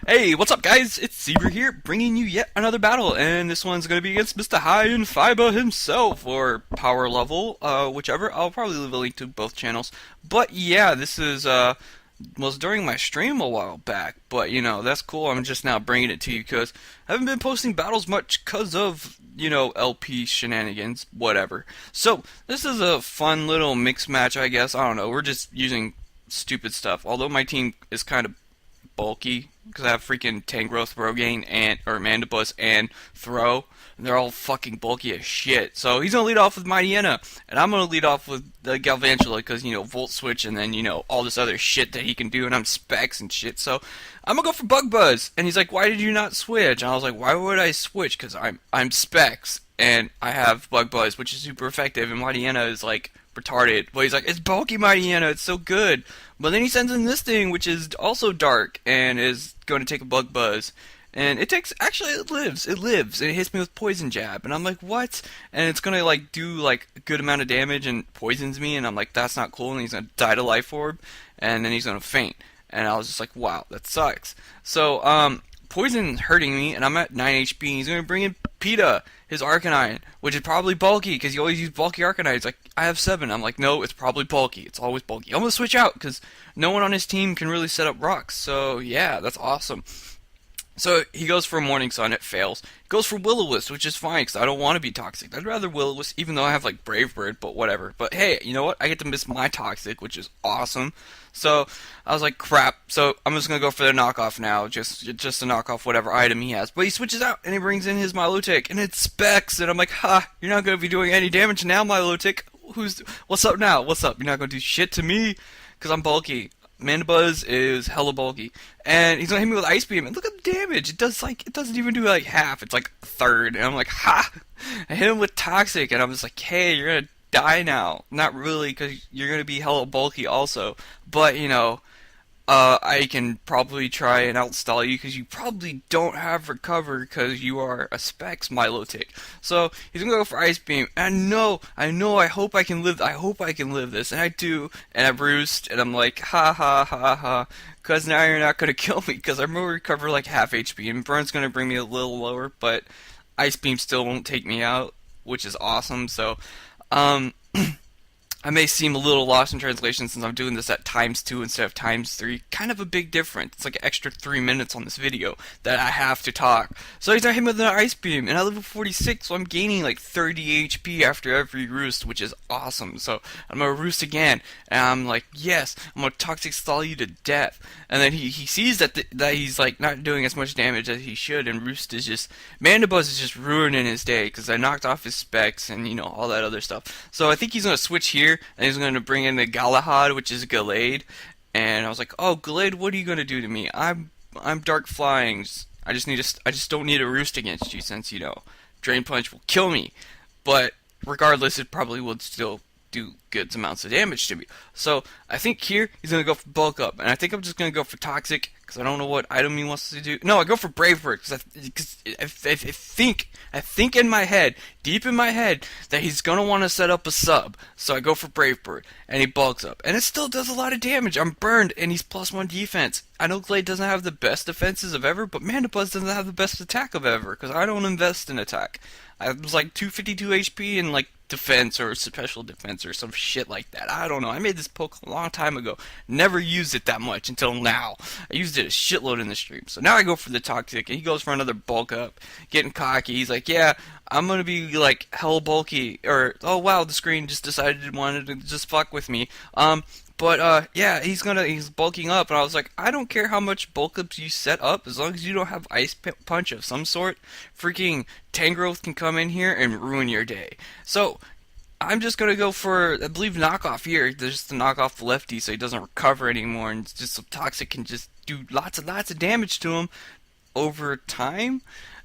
Hey, what's up, guys? It's Zebra here, bringing you yet another battle, and this one's gonna be against Mr. HighinFiber himself, or Power Level, whichever. I'll probably leave a link to both channels. But yeah, this is, was during my stream a while back, but that's cool. I'm just now bringing it to you because I haven't been posting battles much because of, LP shenanigans, whatever. So, this is a fun little mix match, I guess. I don't know. We're just using stupid stuff. Although my team is kind of bulky because I have freaking Tangrowth, Rogaine, and or Mandibus and Throw, and they're all fucking bulky as shit. So he's gonna lead off with Mightyena, and I'm gonna lead off with the Galvantula because Volt Switch, and then all this other shit that he can do, and I'm Specs and shit. So I'm gonna go for Bug Buzz, and he's like, "Why did you not switch?" And I was like, "Why would I switch? Because I'm Specs." And I have Bug Buzz, which is super effective, and Mightyena is like retarded. But he's like, it's bulky Mightyena, it's so good. But then he sends in this thing, which is also dark, and is going to take a Bug Buzz. And actually, it lives, and it hits me with Poison Jab. And I'm like, what? And it's gonna, like, do, like, a good amount of damage and poisons me, and I'm like, that's not cool, and he's gonna die to Life Orb, and then he's gonna faint. And I was just like, wow, that sucks. So, Poison's hurting me, and I'm at 9 HP, and he's gonna bring in PETA, his Arcanine, which is probably bulky, because you always use bulky Arcanine. He's like, I have 7. I'm like, no, it's probably bulky. It's always bulky. I'm gonna switch out, because no one on his team can really set up rocks. So, yeah, that's awesome. So he goes for Morning Sun, it fails. He goes for Will-O-Wisp, which is fine, because I don't want to be toxic. I'd rather Will-O-Wisp, even though I have, like, Brave Bird, but whatever. But hey, you know what? I get to miss my toxic, which is awesome. So I was like, crap. So I'm just going to go for the knockoff now, just to knock off whatever item he has. But he switches out, and he brings in his Milotic, and it's Specs, and I'm like, ha, you're not going to be doing any damage now, Milotic. What's up now? What's up? You're not going to do shit to me? Because I'm bulky. Mandibuzz is hella bulky, and he's gonna hit me with Ice Beam. And look at the damage! It doesn't even do like half. It's like a third, and I'm like, ha! I hit him with Toxic, and I'm just like, hey, you're gonna die now. Not really, because you're gonna be hella bulky also. But I can probably try and outstall you because you probably don't have recover because you are a Specs Milotic. So he's gonna go for Ice Beam. And I know, I hope I can live. I hope I can live this, and I do. And I roost, and I'm like, ha ha ha ha. Because now you're not gonna kill me because I'm gonna recover like half HP, and Burn's gonna bring me a little lower, but Ice Beam still won't take me out, which is awesome. So, um. I may seem a little lost in translation since I'm doing this at ×2 instead of ×3. Kind of a big difference. It's like an extra 3 minutes on this video that I have to talk. So he's not hit me with an Ice Beam, and I level 46, so I'm gaining like 30 HP after every roost, which is awesome. So I'm gonna roost again, and I'm like, yes, I'm gonna Toxic Stall you to death. And then he sees that he's like not doing as much damage as he should, and Roost is just, Mandibuzz is just ruining his day because I knocked off his Specs and all that other stuff. So I think he's gonna switch here, and he's going to bring in the Galahad, which is Gallade. And I was like, oh, Gallade, what are you going to do to me? I'm Dark Flying. I just don't need a Roost against you since, Drain Punch will kill me. But regardless, it probably would still do good amounts of damage to me. So I think here he's going to go for Bulk Up. And I think I'm just going to go for Toxic because I don't know what item he wants to do. No, I go for Brave Bird because I think in my head, deep in my head, that he's going to want to set up a sub. So I go for Brave Bird, and he bulks up. And it still does a lot of damage. I'm burned, and he's +1 defense. I know Glade doesn't have the best defenses of ever, but Mandibuzz doesn't have the best attack of ever, because I don't invest in attack. I was like 252 HP and like defense or special defense or some shit like that. I don't know. I made this poke a long time ago. Never used it that much until now. I used it a shitload in the stream. So now I go for the Toxic, and he goes for another bulk up, getting cocky. He's like, yeah, I'm gonna be like hell bulky, or oh wow, the screen just decided it wanted to just fuck with me. Yeah, he's bulking up, and I was like, I don't care how much bulk ups you set up, as long as you don't have Ice Punch of some sort. Freaking Tangrowth can come in here and ruin your day. So I'm just gonna go for, I believe, knockoff here, just to knock off the lefty so he doesn't recover anymore, and just so Toxic can just do lots of damage to him over time.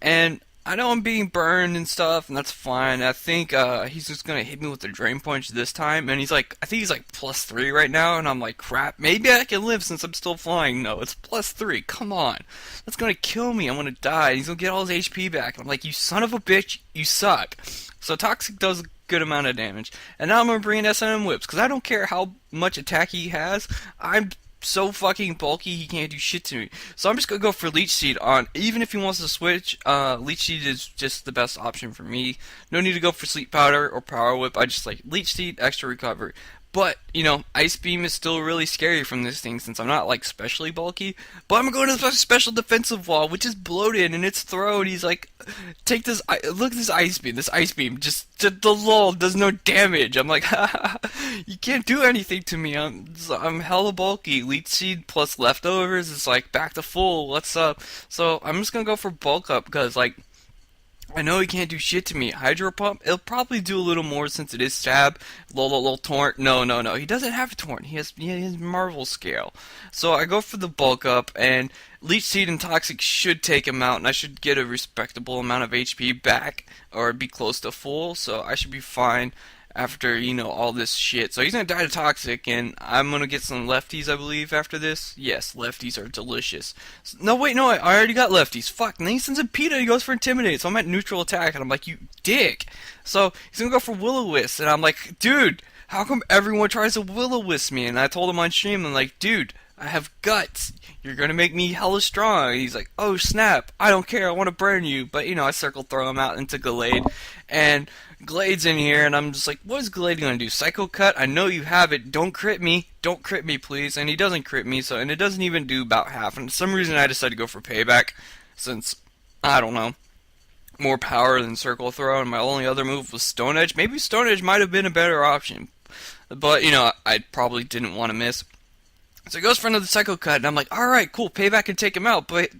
And I know I'm being burned and stuff, and that's fine. I think he's just gonna hit me with the Drain Punch this time, and I think he's like +3 right now, and I'm like, crap, maybe I can live since I'm still flying. No, it's +3, come on. That's gonna kill me, I'm gonna die. He's gonna get all his HP back, and I'm like, you son of a bitch, you suck. So Toxic does a good amount of damage, and now I'm gonna bring in S&M Whips, because I don't care how much attack he has, I'm so fucking bulky he can't do shit to me. So I'm just gonna go for Leech Seed on, even if he wants to switch, Leech Seed is just the best option for me. No need to go for Sleep Powder or Power Whip, I just like Leech Seed, extra recovery. But, you know, Ice Beam is still really scary from this thing since I'm not, like, specially bulky. But I'm going to the special defensive wall, which is bloated, and its throw, and he's like, take this, look at this Ice Beam, just, the lol, does no damage. I'm like, you can't do anything to me, I'm hella bulky. Leech Seed plus Leftovers is, like, back to full, what's up? So, I'm just gonna go for Bulk Up, because, like, I know he can't do shit to me. Hydro Pump, it'll probably do a little more since it is Stab. Lol, Torrent. No. He doesn't have a Torrent. He has Marvel Scale. So I go for the Bulk Up, and Leech Seed and Toxic should take him out, and I should get a respectable amount of HP back, or be close to full, so I should be fine after, you know, all this shit. So he's gonna die to Toxic, and I'm gonna get some lefties, I believe, after this. Yes, lefties are delicious. No, wait, no, I already got lefties. Fuck, and then he sends a PETA, he goes for Intimidate, so I'm at neutral attack, and I'm like, you dick. So he's gonna go for Will-O-Wisp, and I'm like, dude, how come everyone tries to Will-O-Wisp me? And I told him on stream, I'm like, dude, I have guts. You're gonna make me hella strong. And he's like, oh snap, I don't care, I want to burn you. But, you know, I circle throw him out into Gallade. And Glade's in here, and I'm just like, what is Glade gonna do? Psycho Cut? I know you have it. Don't crit me, please. And he doesn't crit me, so, and it doesn't even do about half. And for some reason, I decided to go for Payback, since, I don't know, more power than Circle Throw, and my only other move was Stone Edge. Maybe Stone Edge might have been a better option. But, you know, I probably didn't want to miss. So he goes for another Psycho Cut, and I'm like, alright, cool, Payback can take him out, but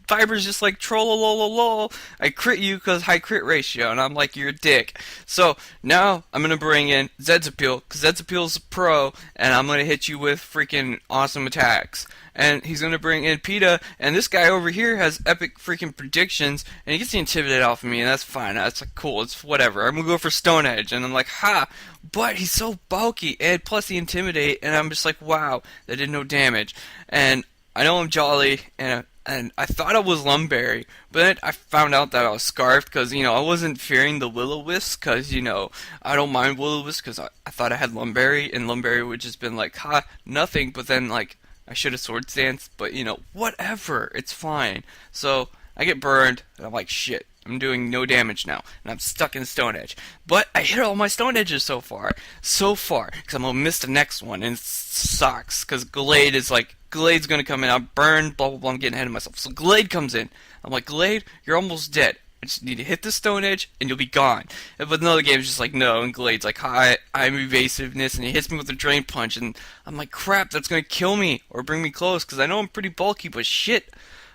Fiber's just like, troll, I crit you because high crit ratio, and I'm like, you're a dick. So, now, I'm gonna bring in Zed's Appeal, because Zed's Appeal's a pro, and I'm gonna hit you with freaking awesome attacks. And he's gonna bring in PETA, and this guy over here has epic freaking predictions, and he gets the Intimidate off of me, and that's fine, that's like, cool, it's whatever. I'm gonna go for Stone Edge, and I'm like, ha! But he's so bulky, and plus the Intimidate, and I'm just like, wow, that did no damage. And I know I'm jolly, and I thought I was Lumberry, but then I found out that I was Scarfed, because, you know, I wasn't fearing the Will-O-Wisp, because, you know, I don't mind Will-O-Wisp, because I thought I had Lumberry, and Lumberry would just been like, ha, nothing, but then, like, I should have Sword Stance, but, you know, whatever, it's fine. So, I get burned, and I'm like, shit, I'm doing no damage now, and I'm stuck in Stone Edge. But I hit all my Stone Edges so far, because I'm gonna miss the next one, and it sucks, because Glade is like, Glade's gonna come in, I'm burned, blah blah blah, I'm getting ahead of myself. So Glade comes in, I'm like, Glade, you're almost dead. I just need to hit the Stone Edge, and you'll be gone. But another game is just like, no, and Glade's like, hi, I'm evasiveness, and he hits me with a Drain Punch, and I'm like, crap, that's gonna kill me, or bring me close, because I know I'm pretty bulky, but shit.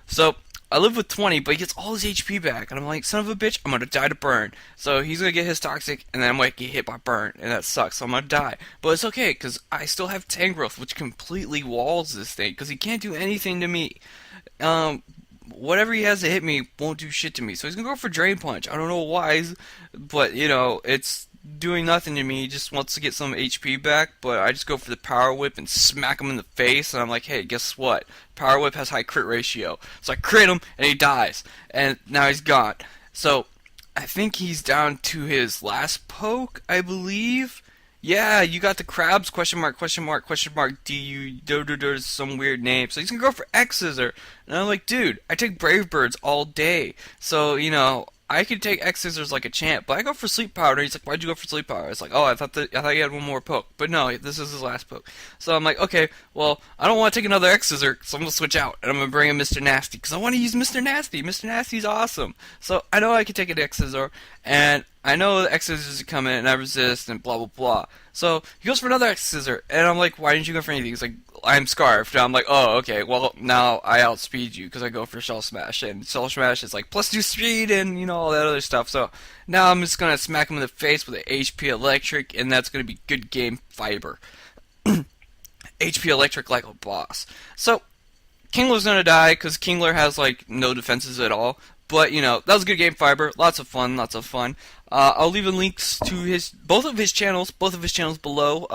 So, I live with 20, but he gets all his HP back, and I'm like, son of a bitch, I'm gonna die to burn. So he's gonna get his Toxic, and then I'm gonna get hit by burn, and that sucks, so I'm gonna die. But it's okay, because I still have Tangrowth, which completely walls this thing, because he can't do anything to me. Whatever he has to hit me won't do shit to me. So he's gonna go for Drain Punch. I don't know why, but, you know, it's doing nothing to me. He just wants to get some HP back, but I just go for the Power Whip and smack him in the face, and I'm like, hey, guess what? Power Whip has high crit ratio. So I crit him, and he dies. And now he's gone. So, I think he's down to his last poke, I believe. Yeah, you got the crabs, question mark, do some weird name. So he's gonna go for X-Scissor. And I'm like, dude, I take Brave Birds all day. So, you know, I could take X-Scissors like a champ, but I go for Sleep Powder. He's like, why'd you go for Sleep Powder? It's like, oh, I thought you had one more poke. But no, this is his last poke. So I'm like, okay, well, I don't want to take another X-Scissor, so I'm going to switch out. And I'm going to bring in Mr. Nasty, because I want to use Mr. Nasty. Mr. Nasty's awesome. So I know I can take an X-Scissor, and I know the X-Scissors are coming, and I resist, and blah, blah, blah. So he goes for another X-Scissor, and I'm like, why didn't you go for anything? He's like, I'm Scarfed. And I'm like, oh, okay, well, now I outspeed you, because I go for Shell Smash, and Shell Smash is like, +2 speed, and, you know, all that other stuff. So now I'm just going to smack him in the face with an HP Electric, and that's going to be good game fiber. HP Electric like a boss. So, Kingler's going to die, because Kingler has, like, no defenses at all. But, you know, that was a good game fiber. Lots of fun, lots of fun. I'll leave in links to both of his channels below,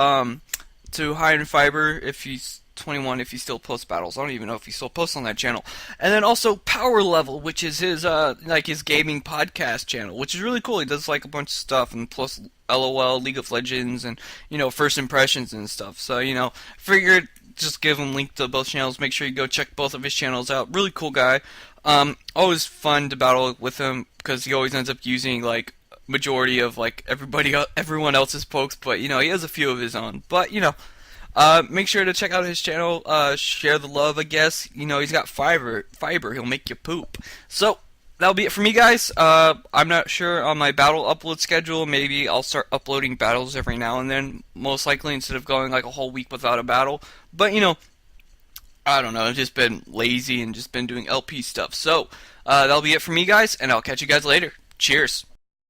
to HighinFiber if he's 21, if he still posts battles. I don't even know if he still posts on that channel. And then also Power Level, which is his, like his gaming podcast channel, which is really cool. He does, like, a bunch of stuff, and plus LOL, League of Legends, and, you know, first impressions and stuff. So, you know, figured just give him a link to both channels. Make sure you go check both of his channels out. Really cool guy. Always fun to battle with him because he always ends up using like majority of like everyone else's pokes, but you know he has a few of his own. But you know, make sure to check out his channel. Share the love, I guess. You know he's got fiber. He'll make you poop. So that'll be it for me, guys. I'm not sure on my battle upload schedule. Maybe I'll start uploading battles every now and then, most likely, instead of going like a whole week without a battle. But, you know, I don't know. I've just been lazy and just been doing LP stuff. So, that'll be it for me, guys, and I'll catch you guys later. Cheers.